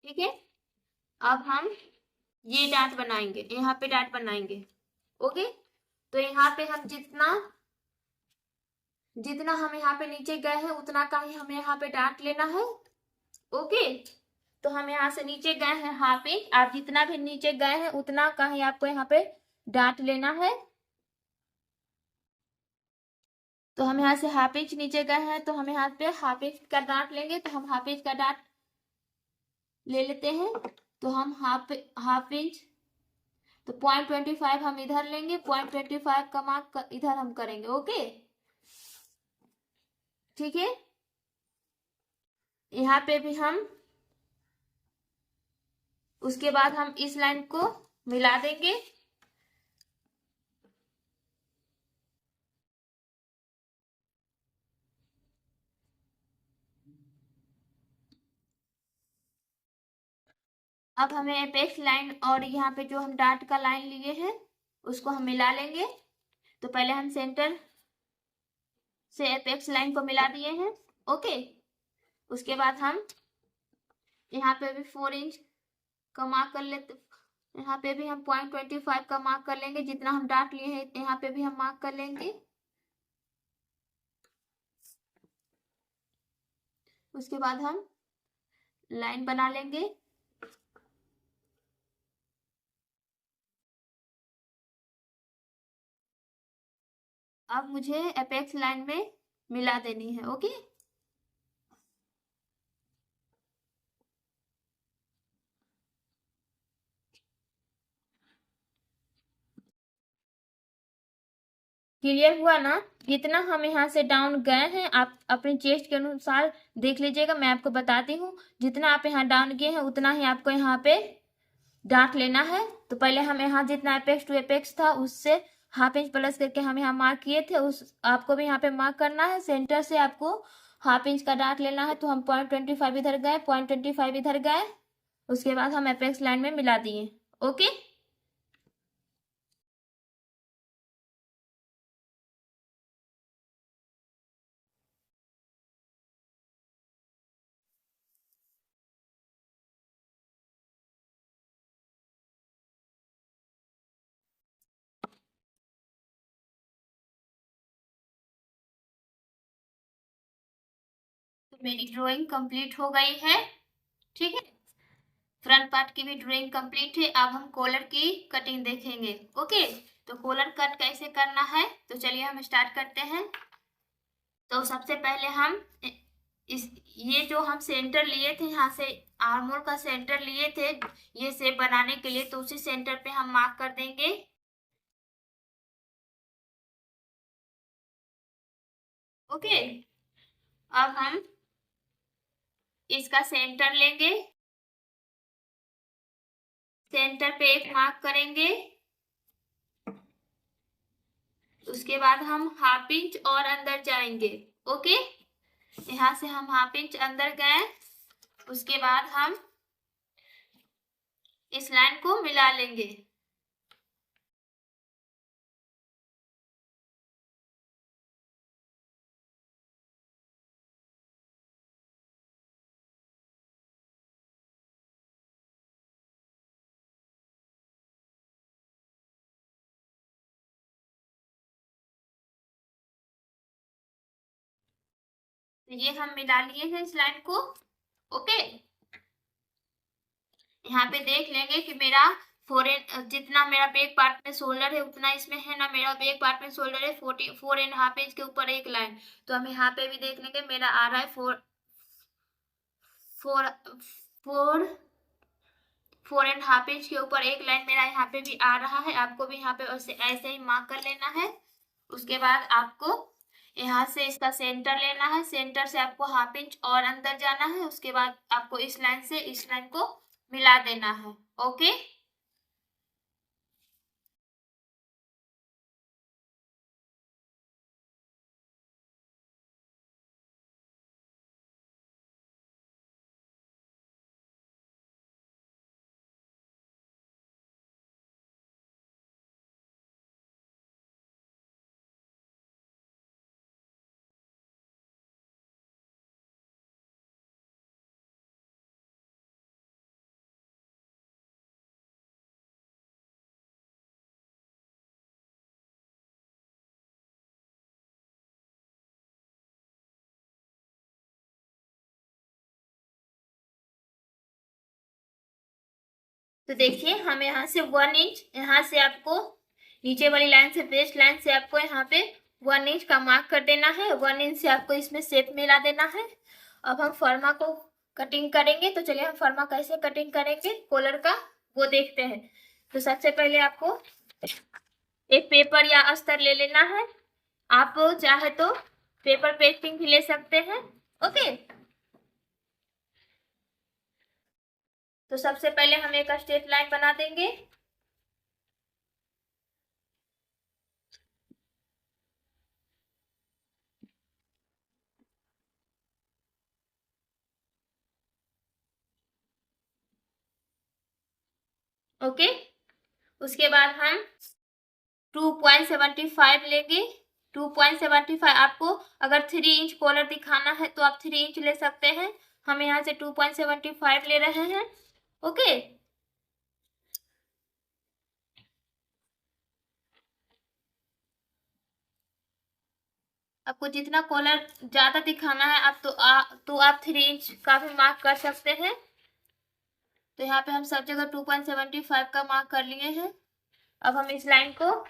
ठीक है, अब हम ये डाट बनाएंगे, यहाँ पे डाट बनाएंगे। ओके, तो यहाँ पे हम जितना जितना हम यहाँ पे नीचे गए हैं उतना का ही हमें यहाँ पे डाट लेना है। ओके, तो हम यहाँ से नीचे गए हैं हाफ इंच, आप जितना भी नीचे गए हैं उतना का ही आपको यहाँ पे डाट लेना है। तो हम यहाँ से हाफ इंच नीचे गए हैं तो हम यहाँ पे हाफ इंच का डाट लेंगे, तो हम हाफ इंच का डाट ले लेते हैं। तो हम हाफ हाफ इंच, तो 0.25 हम इधर लेंगे, 0.25 का मार्क इधर हम करेंगे। ओके, ठीक है, यहाँ पे भी हम उसके बाद हम इस लाइन को मिला देंगे। अब हमें एपेक्स लाइन और यहाँ पे जो हम डार्ट का लाइन लिए हैं उसको हम मिला लेंगे। तो पहले हम सेंटर से एपेक्स लाइन को मिला दिए हैं। ओके, उसके बाद हम यहाँ पे भी 4 इंच का मार्क कर लेते, यहाँ पे भी हम 0.25 का मार्क कर लेंगे, जितना हम डार्ट लिए हैं यहाँ पे भी हम मार्क कर लेंगे। उसके बाद हम लाइन बना लेंगे। अब मुझे एपेक्स लाइन में मिला देनी है। ओके, क्लियर हुआ ना? जितना हम यहाँ से डाउन गए हैं आप अपने चेस्ट के अनुसार देख लीजिएगा, मैं आपको बताती हूँ। जितना आप यहाँ डाउन गए हैं उतना ही आपको यहाँ पे डार्ट लेना है। तो पहले हम यहाँ जितना एपेक्स टू एपेक्स था उससे हाफ इंच प्लस करके हम यहाँ मार्क किए थे, उस आपको भी यहाँ पे मार्क करना है। सेंटर से आपको हाफ इंच का डार्ट लेना है। तो हम 0.25 इधर गए, 0.25 इधर गए, उसके बाद हम एपेक्स लाइन में मिला दिए। ओके, तो मेरी ड्राइंग कंप्लीट हो गई है। ठीक है, फ्रंट पार्ट की भी ड्राइंग कंप्लीट है। अब हम कॉलर की कटिंग देखेंगे। ओके, तो कॉलर कट कैसे करना है, तो चलिए हम स्टार्ट करते हैं। तो सबसे पहले हम इस ये जो हम सेंटर लिए थे, यहाँ से आर्मोल का सेंटर लिए थे ये शेप बनाने के लिए, तो उसी सेंटर पे हम मार्क कर देंगे। ओके, अब हम इसका सेंटर लेंगे, सेंटर पे एक मार्क करेंगे। उसके बाद हम हाफ इंच और अंदर जाएंगे। ओके, यहाँ से हम हाफ इंच अंदर गए, उसके बाद हम इस लाइन को मिला लेंगे। तो ये हम मिला लिए हैं इस लाइन को। ओके, यहाँ पे देख लेंगे कि मेरा जितना मेरा बैक पार्ट में शोल्डर है उतना इसमें है ना, मेरा बैक पार्ट में शोल्डर है 4.5 इंच के ऊपर एक लाइन। तो हम यहाँ पे भी देख लेंगे मेरा आ रहा है 4.5 इंच के ऊपर एक लाइन मेरा यहाँ पे भी आ रहा है। आपको भी यहाँ पे ऐसे ही मार्क कर लेना है। उसके बाद आपको यहाँ से इसका सेंटर लेना है, सेंटर से आपको हाफ इंच और अंदर जाना है। उसके बाद आपको इस लाइन से इस लाइन को मिला देना है। ओके, तो देखिए हम यहाँ से 1 इंच, यहाँ से आपको नीचे वाली लाइन से बेस्ट लाइन से आपको यहाँ पे 1 इंच का मार्क कर देना है। 1 इंच से आपको इसमें शेप मिला देना है। अब हम फर्मा को कटिंग करेंगे। तो चलिए हम फर्मा कैसे कटिंग करेंगे कॉलर का वो देखते हैं। तो सबसे पहले आपको एक पेपर या अस्तर ले लेना है। आप चाहे तो पेपर पेस्टिंग भी ले सकते हैं। ओके, तो सबसे पहले हम एक स्ट्रेट लाइन बना देंगे। ओके, उसके बाद हम 2.75 लेंगे। 2.75 आपको अगर 3 इंच कॉलर दिखाना है तो आप 3 इंच ले सकते हैं। हम यहाँ से 2.75 ले रहे हैं। ओके, आपको जितना कॉलर ज्यादा दिखाना है आप तो आप 3 इंच का भी मार्क कर सकते हैं। तो यहाँ पे हम सब जगह 2.75 का मार्क कर लिए हैं। अब हम इस लाइन को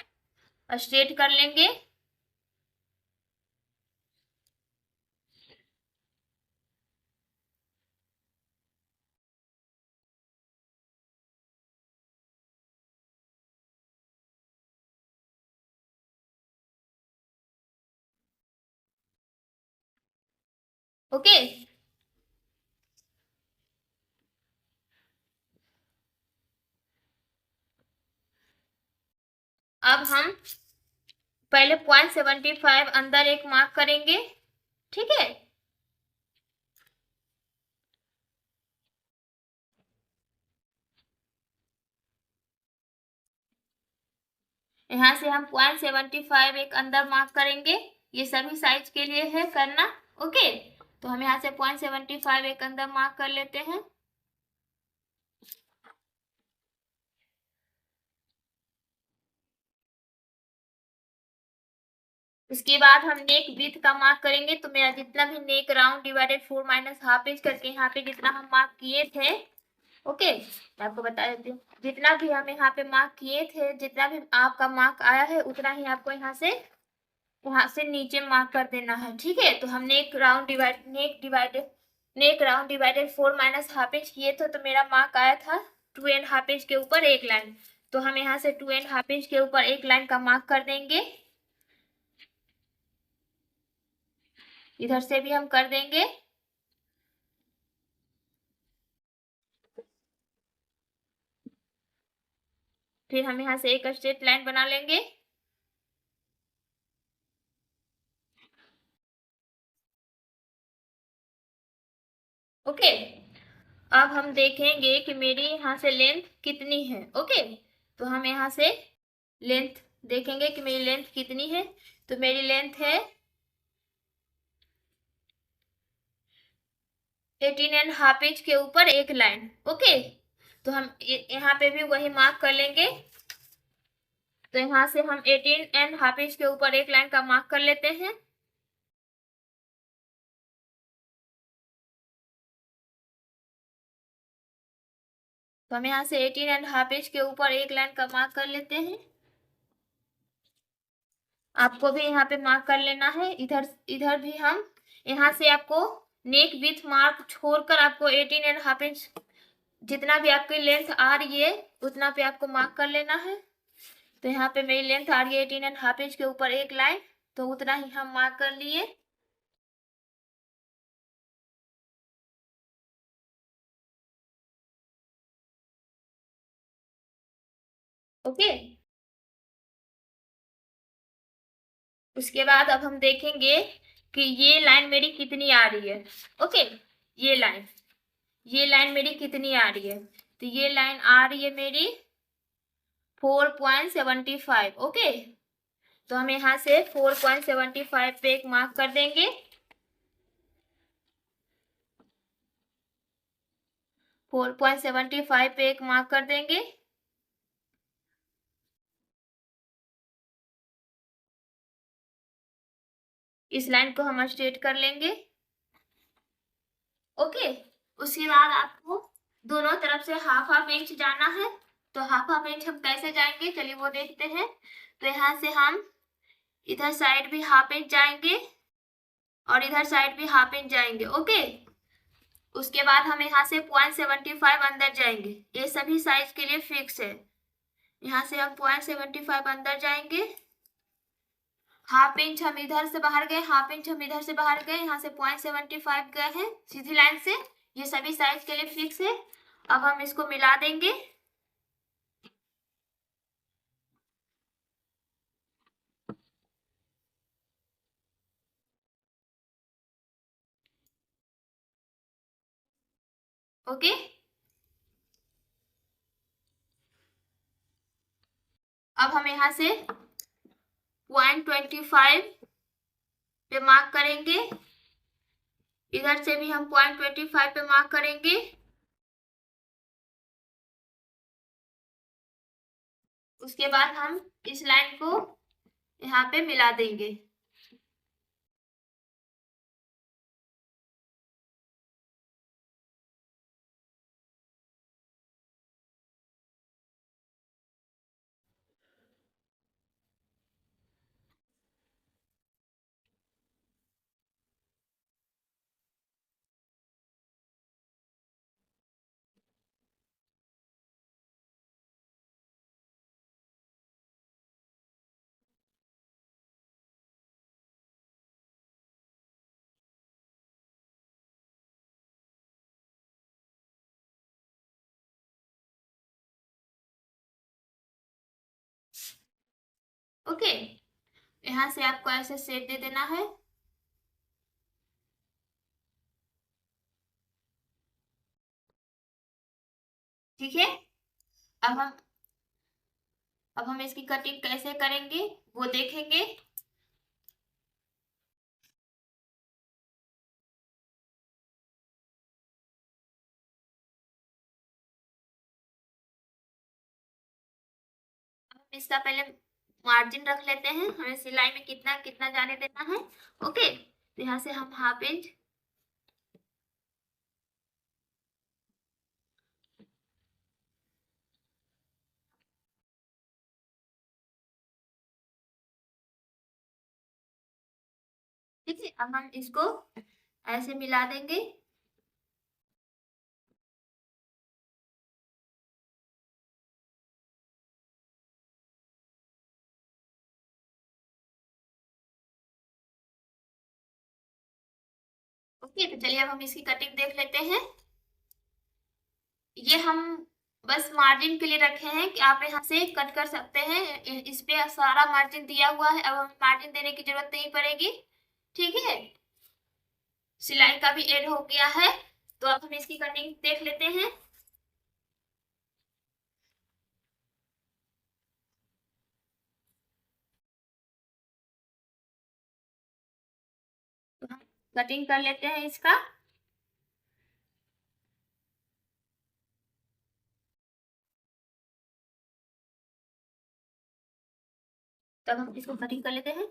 स्ट्रेट कर लेंगे। ओके, अब हम पहले 0.75 अंदर एक मार्क करेंगे। ठीक है, यहाँ से हम 0.75 एक अंदर मार्क करेंगे। ये सभी साइज के लिए है करना। ओके, तो हम यहाँ से 0.75 एक अंदर मार्क कर लेते हैं। उसके बाद हम नेक विड्थ का मार्क करेंगे। तो मेरा जितना भी neck round divided 4 minus half inch करके यहाँ पे जितना हम मार्क किए थे, ओके, मैं आपको बता देती हूँ। जितना भी हम यहाँ पे मार्क किए थे, जितना भी आपका मार्क आया है उतना ही आपको यहाँ से नीचे मार्क कर देना है। ठीक है, तो हमने neck round divided 4 minus half inch किए थे। तो मेरा मार्क आया था 2.5 इंच के ऊपर एक लाइन। तो हम यहाँ से 2.5 इंच के ऊपर एक लाइन का मार्क कर देंगे। इधर से भी हम कर देंगे। फिर हम यहाँ से एक स्ट्रेट लाइन बना लेंगे। ओके, अब हम देखेंगे कि मेरी यहाँ से लेंथ कितनी है। ओके, तो हम यहाँ से लेंथ देखेंगे कि मेरी लेंथ कितनी है। तो मेरी लेंथ है 18.5 इंच के ऊपर एक लाइन। ओके, तो हम यहाँ पे भी वही मार्क कर लेंगे। तो यहाँ से हम 18.5 इंच के ऊपर एक लाइन का मार्क कर लेते हैं। तो हम यहाँ से 18.5 इंच के ऊपर एक लाइन का मार्क कर लेते हैं। आपको भी यहाँ पे मार्क कर लेना है। इधर इधर भी हम यहाँ से आपको नेक विथ मार्क छोड़कर आपको 18.5 इंच जितना भी आपकी लेंथ आ रही है उतना पे आपको मार्क कर लेना है। तो यहाँ पे मेरी लेंथ आ रही है 18.5 इंच के ऊपर एक लाइन, तो उतना ही हम मार्क कर लिए। ओके, उसके बाद अब हम देखेंगे कि ये लाइन मेरी कितनी आ रही है। ओके, ये लाइन मेरी कितनी आ रही है। तो ये लाइन आ रही है मेरी 4.75। ओके, तो हम यहाँ से 4.75 पे एक मार्क कर देंगे। 4.75 पे एक मार्क कर देंगे। इस लाइन को हम स्ट्रेट कर लेंगे। ओके, उसके बाद आपको दोनों तरफ से हाफ हाफ इंच जाना है। तो हाफ हाफ इंच हम कैसे जाएंगे, चलिए वो देखते हैं। तो यहाँ से हम इधर साइड भी हाफ इंच जाएंगे और इधर साइड भी हाफ इंच जाएंगे। ओके, उसके बाद हम यहाँ से 0.75 अंदर जाएंगे। ये सभी साइज के लिए फिक्स है। यहाँ से हम 0.75 अंदर जाएंगे, हाफ इंच हम इधर से बाहर गए, हाफ इंच हम इधर से बाहर गए, यहाँ से 0.75 गए हैं सीधी लाइन से। ये सभी साइज के लिए फिक्स है। अब हम इसको मिला देंगे। ओके, अब हम यहाँ से 0.25 पे मार्क करेंगे, इधर से भी हम 0.25 पे मार्क करेंगे। उसके बाद हम इस लाइन को यहाँ पे मिला देंगे। ओके, यहाँ से आपको ऐसे शेप दे देना है। ठीक है, अब हम इसकी कटिंग कैसे करेंगे वो देखेंगे। इसका पहले मार्जिन रख लेते हैं, हमें सिलाई में कितना कितना जाने देना है। ओके, तो यहाँ से हम हाफ इंच, ठीक है, अब हम इसको ऐसे मिला देंगे। ओके, तो चलिए अब हम इसकी कटिंग देख लेते हैं। ये हम बस मार्जिन के लिए रखे हैं कि आप यहाँ से कट कर सकते हैं। इस पे सारा मार्जिन दिया हुआ है, अब हमें मार्जिन देने की जरूरत नहीं पड़ेगी। ठीक है, सिलाई का भी एड हो गया है। तो अब हम इसकी कटिंग देख लेते हैं। तो हम कटिंग कर लेते हैं इसका। तब हम इसको कटिंग कर लेते हैं।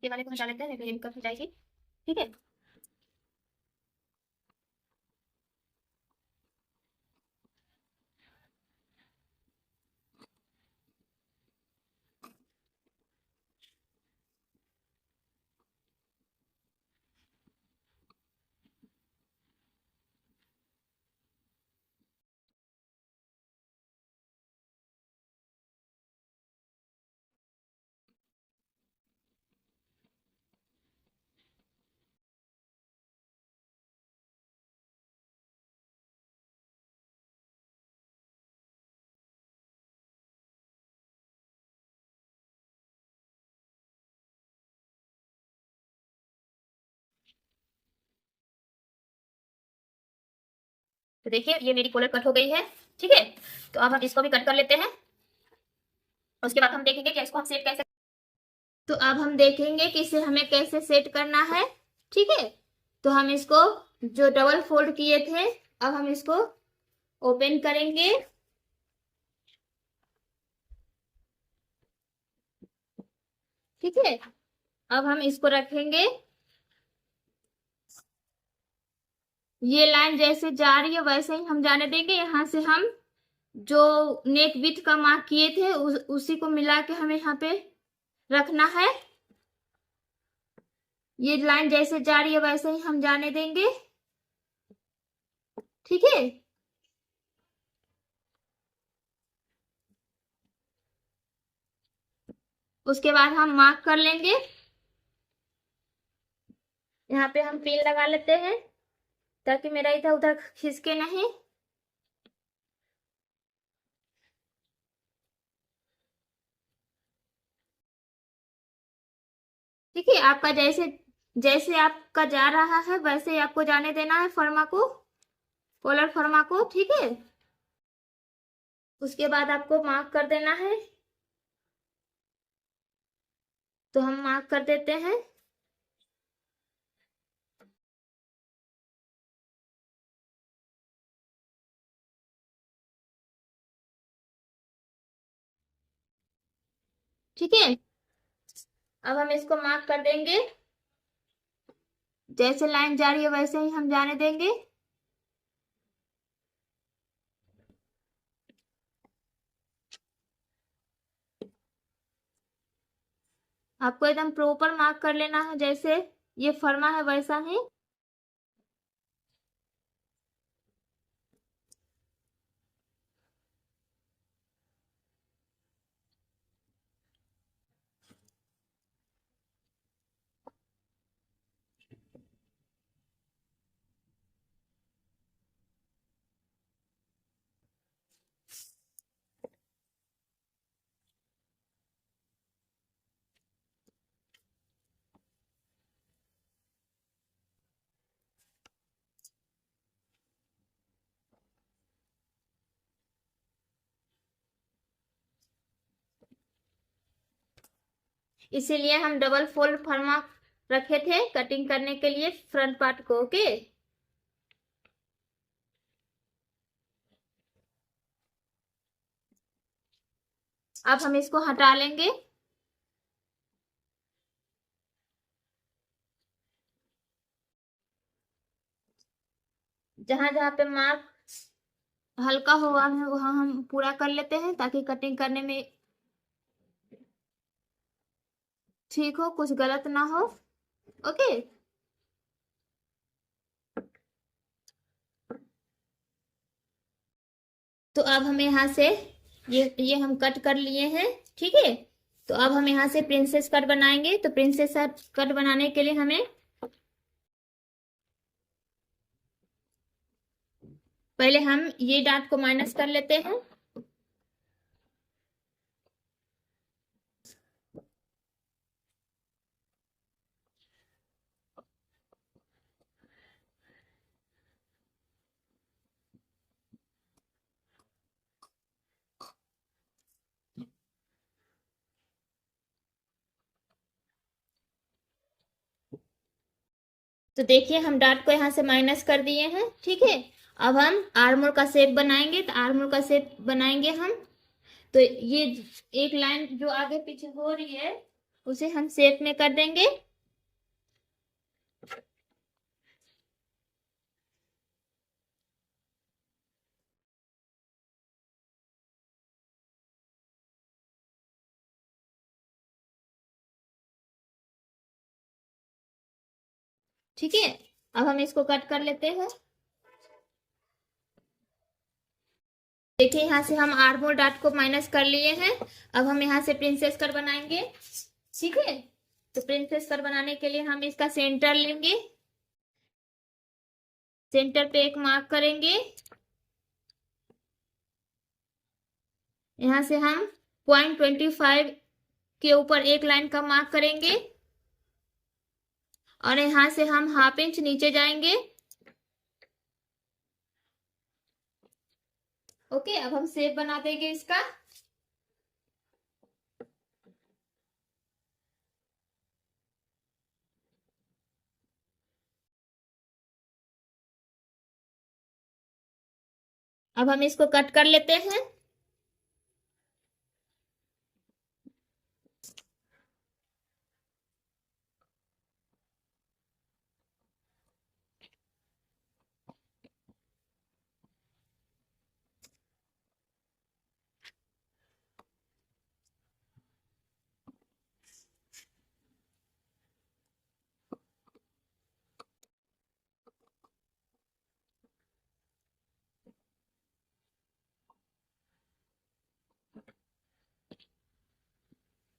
ये वाले को हटा लेते हैं, नहीं तो ये भी कट जाएगी। ठीक है, तो देखिए ये मेरी कॉलर कट हो गई है। ठीक है, तो अब हम इसको भी कट कर लेते हैं। उसके बाद हम देखेंगे कि इसको हम सेट कैसे तो अब हम देखेंगे कि इसे हमें कैसे सेट करना है। ठीक है, तो हम इसको जो डबल फोल्ड किए थे, अब हम इसको ओपन करेंगे। ठीक है, अब हम इसको रखेंगे। ये लाइन जैसे जा रही है वैसे ही हम जाने देंगे। यहां से हम जो नेक विड्थ का मार्क किए थे उसी को मिला के हमें यहाँ पे रखना है। ये लाइन जैसे जा रही है वैसे ही हम जाने देंगे। ठीक है, उसके बाद हम मार्क कर लेंगे। यहाँ पे हम पिन लगा लेते हैं ताकि मेरा इधर उधर खिसके नहीं। ठीक है, आपका जैसे जैसे आपका जा रहा है वैसे ही आपको जाने देना है फर्मा को, पोलर फर्मा को। ठीक है, उसके बाद आपको मार्क कर देना है। तो हम मार्क कर देते हैं। ठीक है, अब हम इसको मार्क कर देंगे। जैसे लाइन जा रही है वैसे ही हम जाने देंगे। आपको एकदम प्रॉपर मार्क कर लेना है, जैसे ये फर्मा है वैसा ही। इसीलिए हम डबल फोल्ड फर्मा रखे थे कटिंग करने के लिए फ्रंट पार्ट को। ओके, अब हम इसको हटा लेंगे। जहां जहां पे मार्क हल्का हुआ है वहां हम पूरा कर लेते हैं ताकि कटिंग करने में ठीक हो, कुछ गलत ना हो। ओके, तो अब हम यहाँ से ये हम कट कर लिए हैं। ठीक है, तो अब हम यहाँ से प्रिंसेस कट बनाएंगे। तो प्रिंसेस कट बनाने के लिए हमें पहले हम ये डार्ट को माइनस कर लेते हैं। तो देखिए हम डार्ट को यहाँ से माइनस कर दिए हैं। ठीक है, अब हम आर्मर का शेप बनाएंगे। तो आर्मर का शेप बनाएंगे हम। तो ये एक लाइन जो आगे पीछे हो रही है उसे हम शेप में कर देंगे। ठीक है, अब हम इसको कट कर लेते हैं। देखिए यहाँ से हम आर्मोर डार्ट को माइनस कर लिए हैं। अब हम यहाँ से प्रिंसेस कट बनाएंगे। ठीक है, तो प्रिंसेस कट बनाने के लिए हम इसका सेंटर लेंगे। सेंटर पे एक मार्क करेंगे। यहाँ से हम 0.25 के ऊपर एक लाइन का मार्क करेंगे और यहाँ से हम ½ इंच नीचे जाएंगे। ओके, अब हम शेप बना देंगे इसका। अब हम इसको कट कर लेते हैं।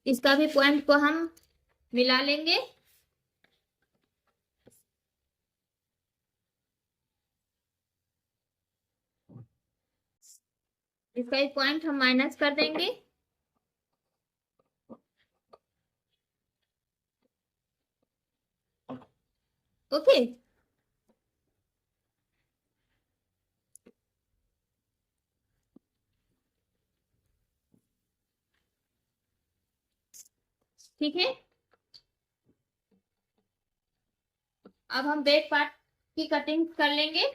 इसका भी पॉइंट को हम मिला लेंगे। इसका एक पॉइंट हम माइनस कर देंगे। ओके, ठीक है। अब हम बैक पार्ट की कटिंग कर लेंगे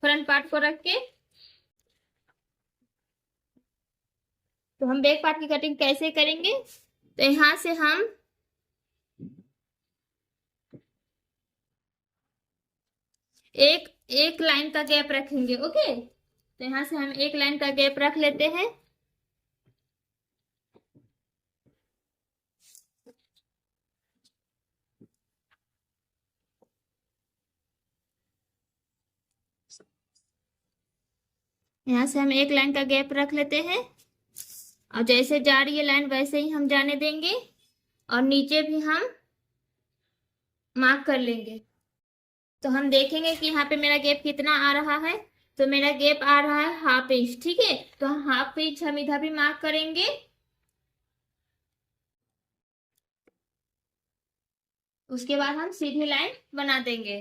फ्रंट पार्ट को रख के। तो हम बैक पार्ट की कटिंग कैसे करेंगे, तो यहां से हम एक एक लाइन का गैप रखेंगे। ओके, तो यहां से हम एक लाइन का गैप रख लेते हैं। यहां से हम एक लाइन का गैप रख लेते हैं और जैसे जा रही है लाइन वैसे ही हम जाने देंगे और नीचे भी हम मार्क कर लेंगे। तो हम देखेंगे कि यहाँ पे मेरा गैप कितना आ रहा है। तो मेरा गैप आ रहा है हाफ इंच। ठीक है, तो हाफ इंच हम इधर भी मार्क करेंगे। उसके बाद हम सीधी लाइन बना देंगे।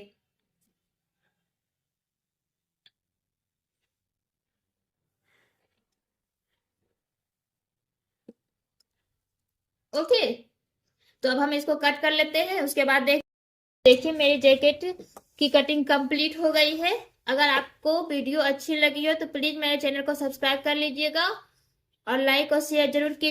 ओके, तो अब हम इसको कट कर लेते हैं। उसके बाद देखिए मेरी जैकेट की कटिंग कंप्लीट हो गई है। अगर आपको वीडियो अच्छी लगी हो तो प्लीज मेरे चैनल को सब्सक्राइब कर लीजिएगा और लाइक और शेयर जरूर कीजिए।